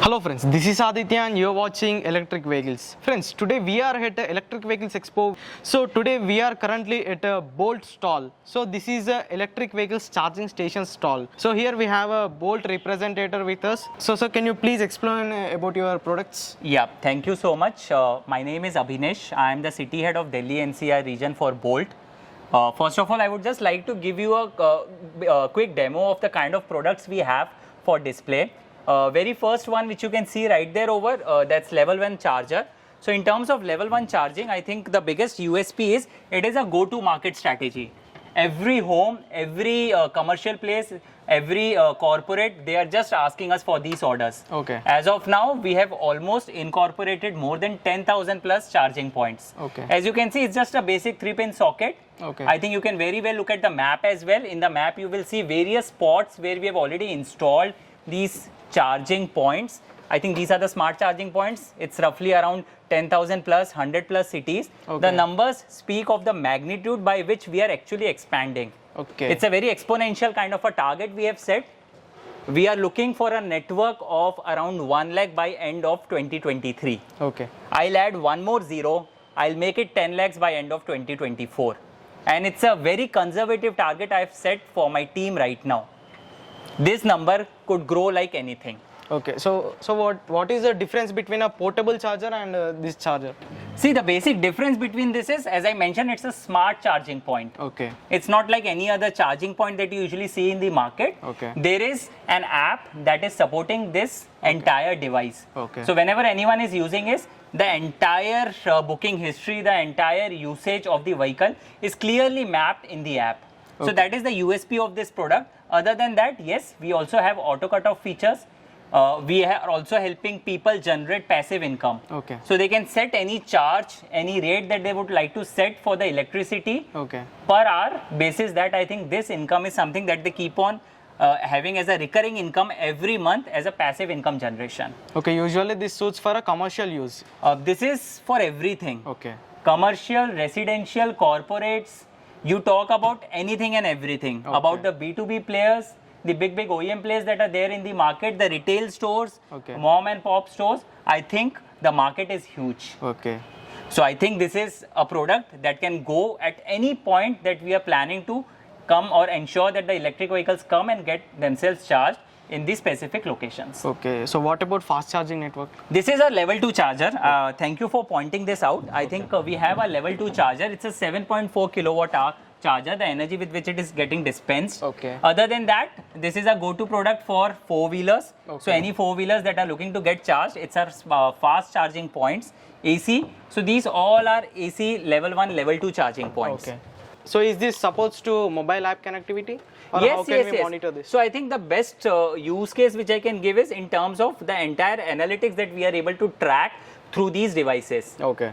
Hello friends, this is Aditya and you're watching Electric Vehicles. Friends, today we are at Electric Vehicles Expo. So today we are currently at a Bolt stall. So this is a Electric Vehicles charging station stall. So here we have a Bolt representative with us. So can you please explain about your products? Yeah, thank you so much. My name is Abhinesh. I am the city head of Delhi NCR region for Bolt. First of all, I would just like to give you a quick demo of the kind of products we have for display. Very first one which you can see right there over, that's level 1 charger. So in terms of level 1 charging, I think the biggest USP is it is a go-to market strategy. Every home, every commercial place, every corporate, they are just asking us for these orders. Okay. As of now, we have almost incorporated more than 10,000 plus charging points. Okay. As you can see, it's just a basic 3-pin socket. Okay. I think you can very well look at the map as well. In the map, you will see various spots where we have already installed these charging points. I think these are the smart charging points. It's roughly around 10,000 plus, 100 plus cities. Okay. The numbers speak of the magnitude by which we are actually expanding. Okay. It's a very exponential kind of a target we have set. We are looking for a network of around 1 lakh by end of 2023. Okay. I'll add one more zero. I'll make it 10 lakhs by end of 2024. And it's a very conservative target I've set for my team right now. This number could grow like anything. Okay. So what is the difference between a portable charger and this charger? See, the basic difference between this is, as I mentioned, it's a smart charging point. Okay. It's not like any other charging point that you usually see in the market. Okay. There is an app that is supporting this entire device. Okay. So whenever anyone is using it, the entire booking history, the entire usage of the vehicle is clearly mapped in the app. So Okay. that is the USP of this product. Other than that, yes, we also have auto cutoff features. We are also helping people generate passive income. Okay. So they can set any charge, any rate that they would like to set for the electricity Okay. per hour basis. That I think this income is something that they keep on having as a recurring income every month as a passive income generation. Okay. Usually this suits for a commercial use. This is for everything. Okay. Commercial, residential, corporates. You talk about anything and everything. Okay. About the B2B players, the big OEM players that are there in the market, the retail stores, Okay. mom and pop stores. I think the market is huge. Okay. So I think this is a product that can go at any point that we are planning to come or ensure that the electric vehicles come and get themselves charged in these specific locations. Okay. So what about fast charging network? This is a level 2 charger. Thank you for pointing this out. I think we have a level 2 charger. It's a 7.4 kilowatt hour charger, the energy with which it is getting dispensed. Okay. Other than that, this is a go-to product for four-wheelers. Okay. So any four-wheelers that are looking to get charged, it's our fast charging points, AC. So these all are AC level 1, level 2 charging points. Okay. So is this supposed to mobile app connectivity? Or Yes, how can yes, we yes. monitor this? So I think the best use case which I can give is in terms of the entire analytics that we are able to track through these devices. Okay.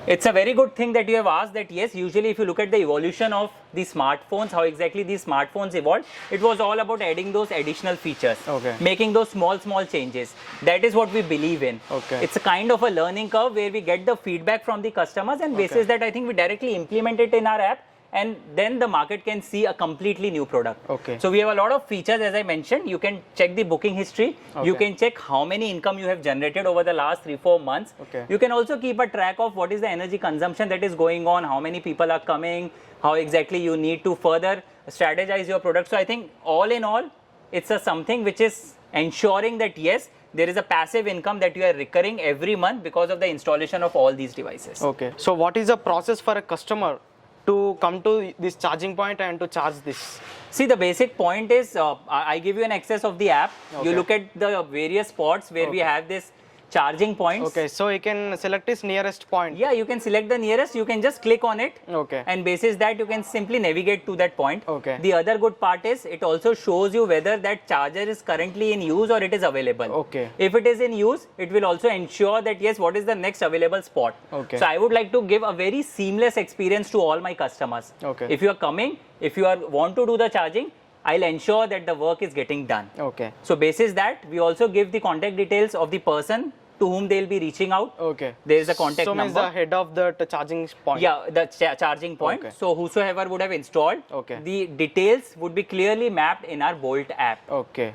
It's a very good thing that you have asked that. Yes, usually if you look at the evolution of the smartphones, how exactly these smartphones evolved, it was all about adding those additional features, Okay. making those small changes. That is what we believe in. Okay. It's a kind of a learning curve where we get the feedback from the customers, and Okay. basis that I think we directly implement it in our app, and then the market can see a completely new product. Okay. So we have a lot of features, as I mentioned. You can check the booking history. You Okay. can check how many income you have generated over the last 3-4 months. Okay. You can also keep a track of what is the energy consumption that is going on, how many people are coming, how exactly you need to further strategize your product. So I think all in all, it's a something which is ensuring that yes, there is a passive income that you are recurring every month because of the installation of all these devices. Okay. So what is the process for a customer to come to this charging point and to charge this? See, the basic point is I give you an access of the app. Okay. You look at the various spots where we Okay. have this charging points. Okay. So you can select his nearest point. Yeah, you can select the nearest. You can just click on it. Okay. And basis that you can simply navigate to that point. Okay. The other good part is it also shows you whether that charger is currently in use or it is available. Okay. If it is in use, it will also ensure that yes, what is the next available spot. Okay. So I would like to give a very seamless experience to all my customers. Okay. If you are coming, if you want to do the charging, I'll ensure that the work is getting done. Okay. So basis that, we also give the contact details of the person to whom they'll be reaching out. Okay. There is a contact so number. So means the head of the charging point. Yeah, the charging point. Okay. So whosoever would have installed, Okay. the details would be clearly mapped in our Bolt app. Okay.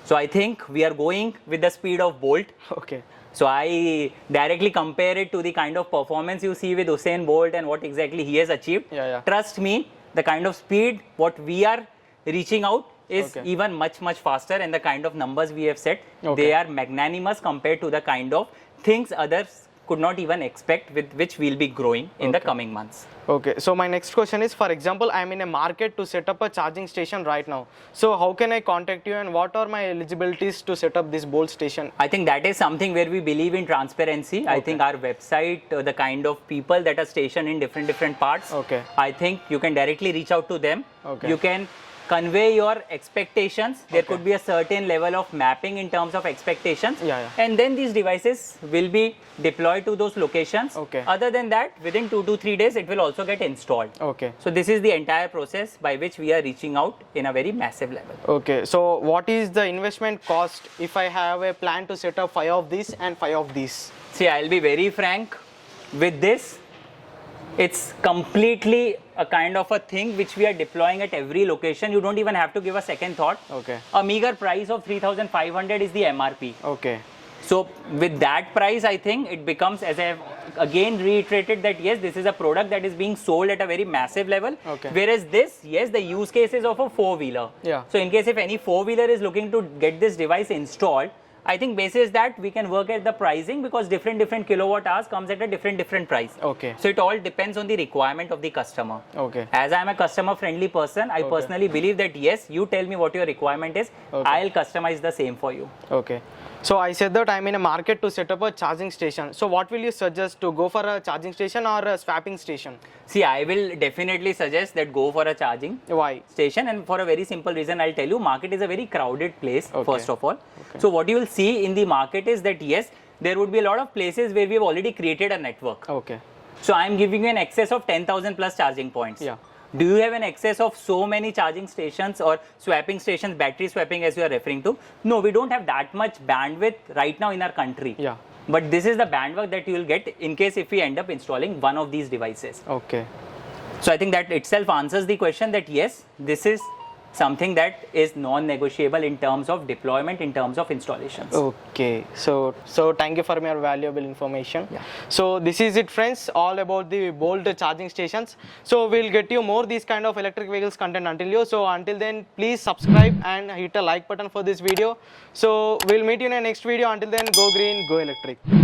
So I think we are going with the speed of Bolt. Okay. So I directly compare it to the kind of performance you see with Usain Bolt and what exactly he has achieved. Yeah. Trust me, the kind of speed what we are reaching out is Okay. even much faster, and the kind of numbers we have set, Okay. they are magnanimous compared to the kind of things others could not even expect, with which we'll be growing in the Okay. coming months. Okay, so my next question is, for example, I'm in a market to set up a charging station right now. So how can I contact you, and what are my eligibilities to set up this Bolt station? I think that is something where we believe in transparency. I think our website, the kind of people that are stationed in different parts, Okay. I think you can directly reach out to them. Okay. You can convey your expectations. There could be a certain level of mapping in terms of expectations. Yeah. And then these devices will be deployed to those locations. Okay. Other than that, within 2 to 3 days, it will also get installed. Okay. So this is the entire process by which we are reaching out in a very massive level. Okay, so what is the investment cost if I have a plan to set up 5 of these and 5 of these? See, I'll be very frank with this. It's completely a kind of a thing which we are deploying at every location. You don't even have to give a second thought. Okay. A meager price of 3,500 is the MRP. Okay. So with that price, I think it becomes, as I have again reiterated, that yes, this is a product that is being sold at a very massive level. Okay. Whereas this, yes, the use case is of a 4-wheeler. Yeah. So in case if any 4-wheeler is looking to get this device installed, I think basis that we can work at the pricing, because different kilowatt hours comes at a different price. Okay. So it all depends on the requirement of the customer. Okay. As I am a customer friendly person, I personally believe that yes, you tell me what your requirement is, Okay. I'll customize the same for you. Okay. So I said that I'm in a market to set up a charging station. So what will you suggest, to go for a charging station or a swapping station? See, I will definitely suggest that go for a charging Why? station, and for a very simple reason, I'll tell you, market is a very crowded place, Okay. first of all. So what you will see in the market is that yes, there would be a lot of places where we have already created a network. Okay. So I'm giving you an excess of 10,000 plus charging points. Yeah. Do you have an excess of so many charging stations or swapping stations, battery swapping as you are referring to? No, we don't have that much bandwidth right now in our country. Yeah. But this is the bandwidth that you will get in case if we end up installing one of these devices. Okay. So I think that itself answers the question that yes, this is something that is non-negotiable in terms of deployment, in terms of installations. Okay, so thank you for your valuable information. Yeah. So this is it, friends, all about the Bolt charging stations. So we'll get you more these kind of electric vehicles content until then, please subscribe and hit a like button for this video. So we'll meet you in the next video. Until then, go green, go electric.